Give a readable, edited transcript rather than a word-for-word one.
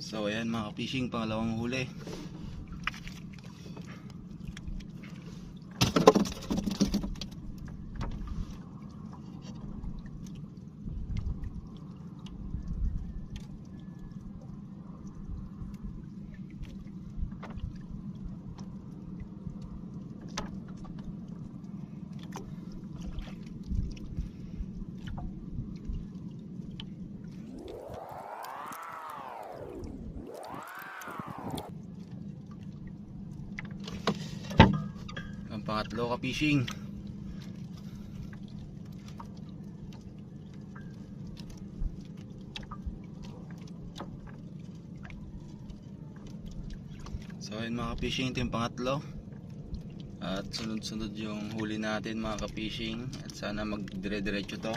So ayan mga ka-fishing, pangalawang huli. Ang pangatlo ka-fishing. So ayun mga ka-fishing, ito yung pangatlo. At sunod-sunod yung huli natin mga ka-fishing. At sana magdire-diretso to.